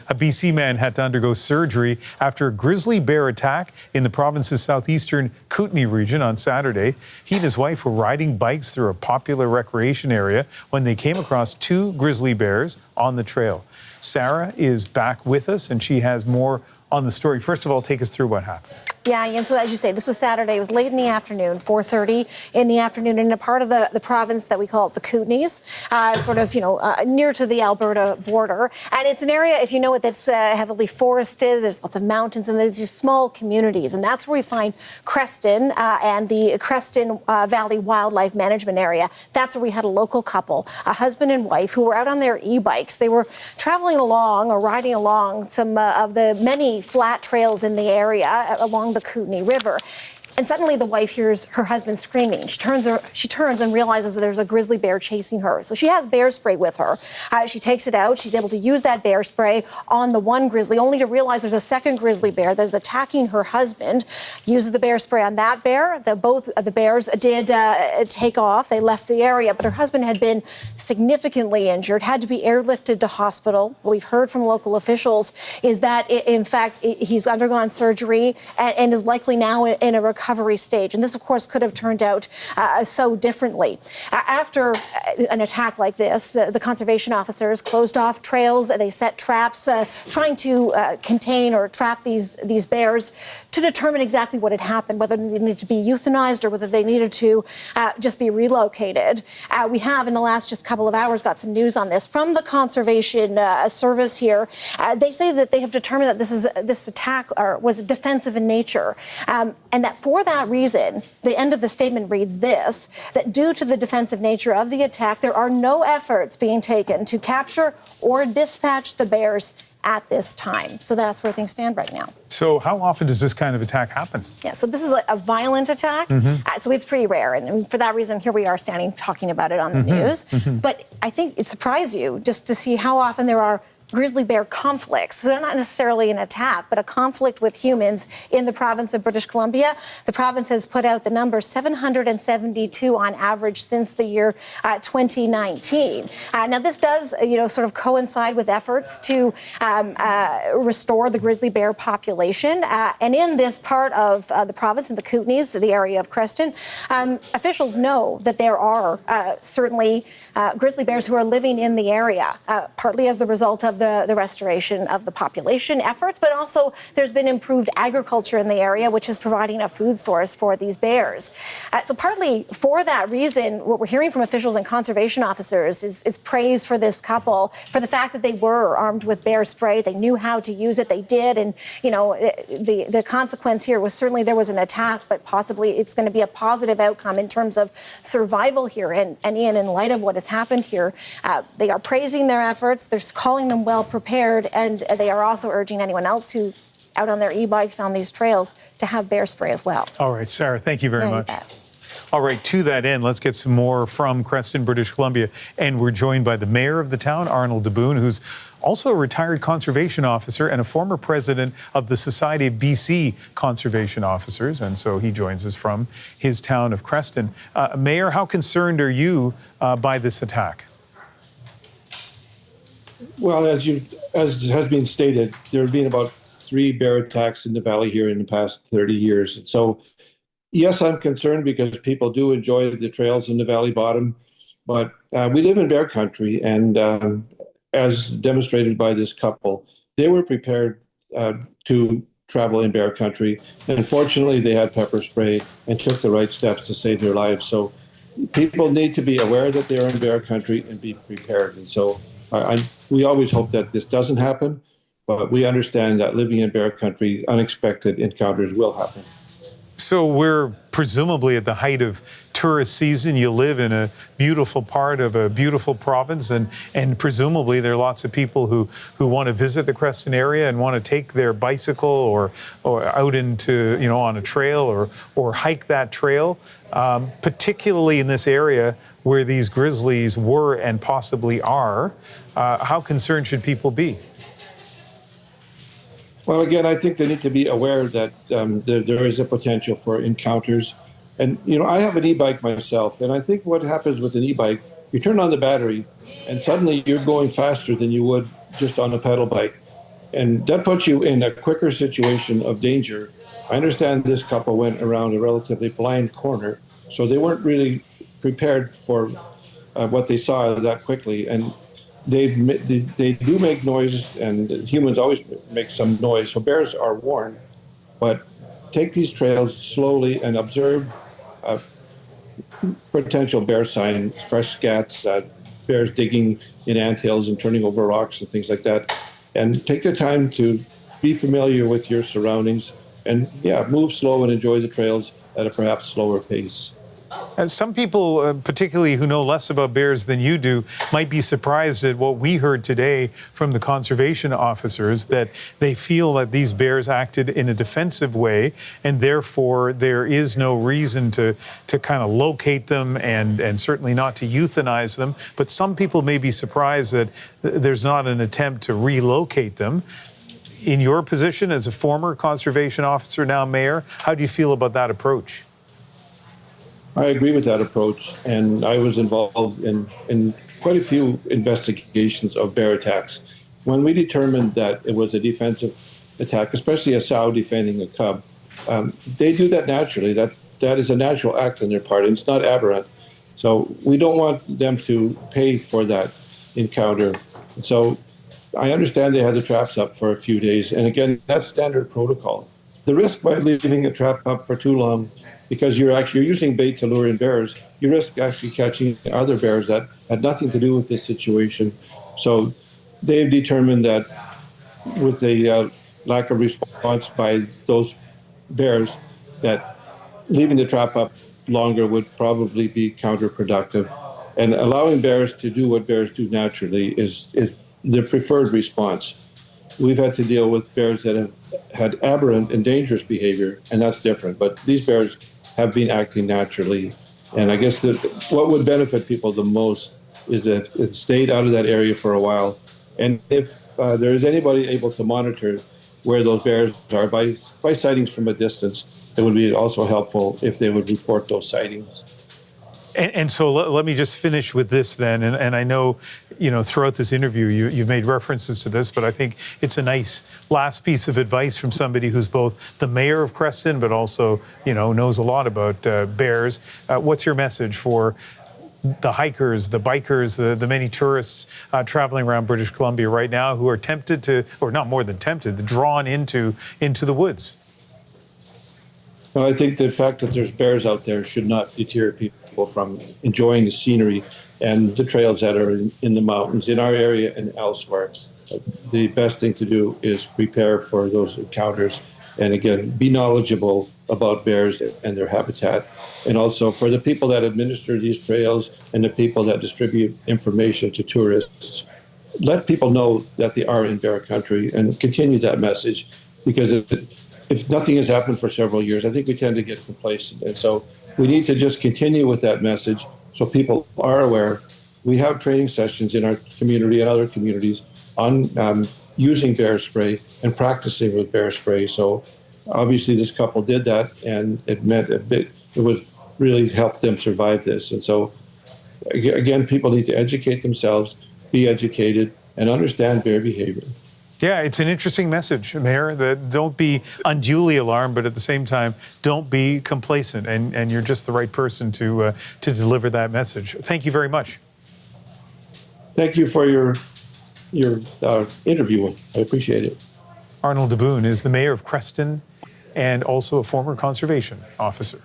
A BC man had to undergo surgery after a grizzly bear attack in the province's southeastern Kootenay region on Saturday. He and his wife were riding bikes through a popular recreation area when they came across two grizzly bears on the trail. Sarah is back with us, and she has more on the story. First of all, take us through what happened. Yeah, and so as you say, this was Saturday. It was late in the afternoon, 4:30 in the afternoon, in a part of the province that we call the Kootenays, sort of, near to the Alberta border. And it's an area, if you know it, that's heavily forested. There's lots of mountains, and there's these small communities. And that's where we find Creston and the Creston Valley Wildlife Management Area. That's where we had a local couple, a husband and wife, who were out on their e-bikes. They were traveling along or riding along some of the many flat trails in the area along the Kootenay River. And suddenly the wife hears her husband screaming. She turns and realizes that there's a grizzly bear chasing her. So she has bear spray with her. She takes it out. She's able to use that bear spray on the one grizzly, only to realize there's a second grizzly bear that is attacking her husband. Uses the bear spray on that bear. Both of the bears did take off. They left the area, but her husband had been significantly injured, had to be airlifted to hospital. What we've heard from local officials is that, in fact, he's undergone surgery and is likely now in a recovery stage. And this, of course, could have turned out so differently. After an attack like this, the conservation officers closed off trails. They set traps, trying to contain or trap these bears to determine exactly what had happened, whether they needed to be euthanized or whether they needed to just be relocated. We have, in the last just couple of hours, got some news on this from the Conservation Service here. They say that they have determined that this attack was defensive in nature, and that for that reason, the end of the statement reads this, that due to the defensive nature of the attack, there are no efforts being taken to capture or dispatch the bears at this time. So that's where things stand right now. So how often does this kind of attack happen? Yeah, so this is a violent attack, so it's pretty rare. And for that reason, here we are standing talking about it on the news. But I think it surprised you just to see how often there are grizzly bear conflicts. So they're not necessarily an attack, but a conflict with humans in the province of British Columbia. The province has put out the number 772 on average since the year 2019. Now, this does, sort of coincide with efforts to restore the grizzly bear population. And in this part of the province, in the Kootenays, the area of Creston, officials know that there are certainly grizzly bears who are living in the area, partly as the result of the restoration of the population efforts, but also there's been improved agriculture in the area, which is providing a food source for these bears. So partly for that reason, what we're hearing from officials and conservation officers is praise for this couple, for the fact that they were armed with bear spray. They knew how to use it. They did. And, the consequence here was certainly there was an attack, but possibly it's going to be a positive outcome in terms of survival here. And Ian, in light of what has happened here, they are praising their efforts. They're calling them well prepared, and they are also urging anyone else who out on their e-bikes on these trails to have bear spray as well. All right, Sarah, thank you very much. All right, to that end, let's get some more from Creston, British Columbia. And we're joined by the mayor of the town, Arnold DeBoon, who's also a retired conservation officer and a former president of the Society of BC Conservation Officers. And so he joins us from his town of Creston. Mayor, how concerned are you by this attack? Well, as has been stated, there have been about 3 bear attacks in the valley here in the past 30 years. And so, yes, I'm concerned because people do enjoy the trails in the valley bottom, but we live in bear country, and as demonstrated by this couple, they were prepared to travel in bear country. And fortunately, they had pepper spray and took the right steps to save their lives. So people need to be aware that they're in bear country and be prepared. And so we always hope that this doesn't happen, but we understand that living in bear country, unexpected encounters will happen. So we're presumably at the height of tourist season. You live in a beautiful part of a beautiful province, and presumably there are lots of people who want to visit the Creston area and want to take their bicycle or out into, on a trail or hike that trail, particularly in this area where these grizzlies were and possibly are. How concerned should people be? Well, again, I think they need to be aware that there is a potential for encounters. And, I have an e-bike myself, and I think what happens with an e-bike, you turn on the battery, and suddenly you're going faster than you would just on a pedal bike. And that puts you in a quicker situation of danger. I understand this couple went around a relatively blind corner, so they weren't really prepared for what they saw that quickly. And they do make noise, and humans always make some noise, so bears are warned. But take these trails slowly and observe potential bear signs, fresh scats, bears digging in anthills and turning over rocks and things like that. And take the time to be familiar with your surroundings and, move slow and enjoy the trails at a perhaps slower pace. And some people, particularly who know less about bears than you do, might be surprised at what we heard today from the conservation officers, that they feel that these bears acted in a defensive way, and therefore there is no reason to kind of locate them and certainly not to euthanize them. But some people may be surprised that there's not an attempt to relocate them. In your position as a former conservation officer, now mayor, how do you feel about that approach? I agree with that approach, and I was involved in quite a few investigations of bear attacks. When we determined that it was a defensive attack, especially a sow defending a cub, they do that naturally. That is a natural act on their part, and it's not aberrant. So we don't want them to pay for that encounter. So I understand they had the traps up for a few days, and again, that's standard protocol. The risk by leaving a trap up for too long, because you're using bait to lure in bears, you risk actually catching other bears that had nothing to do with this situation. So they've determined that with a lack of response by those bears, that leaving the trap up longer would probably be counterproductive. And allowing bears to do what bears do naturally is the preferred response. We've had to deal with bears that have had aberrant and dangerous behavior, and that's different. But these bears have been acting naturally. And I guess that what would benefit people the most is that it stayed out of that area for a while. And if there is anybody able to monitor where those bears are by sightings from a distance, it would be also helpful if they would report those sightings. And so let me just finish with this then. And I know, throughout this interview, you've made references to this, but I think it's a nice last piece of advice from somebody who's both the mayor of Creston, but also, knows a lot about bears. What's your message for the hikers, the bikers, the many tourists traveling around British Columbia right now who are tempted to, or not more than tempted, drawn into the woods? Well, I think the fact that there's bears out there should not deter people from enjoying the scenery and the trails that are in the mountains in our area and elsewhere. The best thing to do is prepare for those encounters, and again, be knowledgeable about bears and their habitat. And also for the people that administer these trails and the people that distribute information to tourists, let people know that they are in bear country and continue that message, because if nothing has happened for several years, I think we tend to get complacent. And so we need to just continue with that message so people are aware. We have training sessions in our community and other communities on using bear spray and practicing with bear spray. So obviously this couple did that, and it meant it was really helped them survive this. And so again, people need to educate themselves, be educated, and understand bear behavior. Yeah, it's an interesting message, Mayor, that don't be unduly alarmed, but at the same time, don't be complacent. And you're just the right person to deliver that message. Thank you very much. Thank you for your interview. I appreciate it. Arnold DeBoon is the mayor of Creston and also a former conservation officer.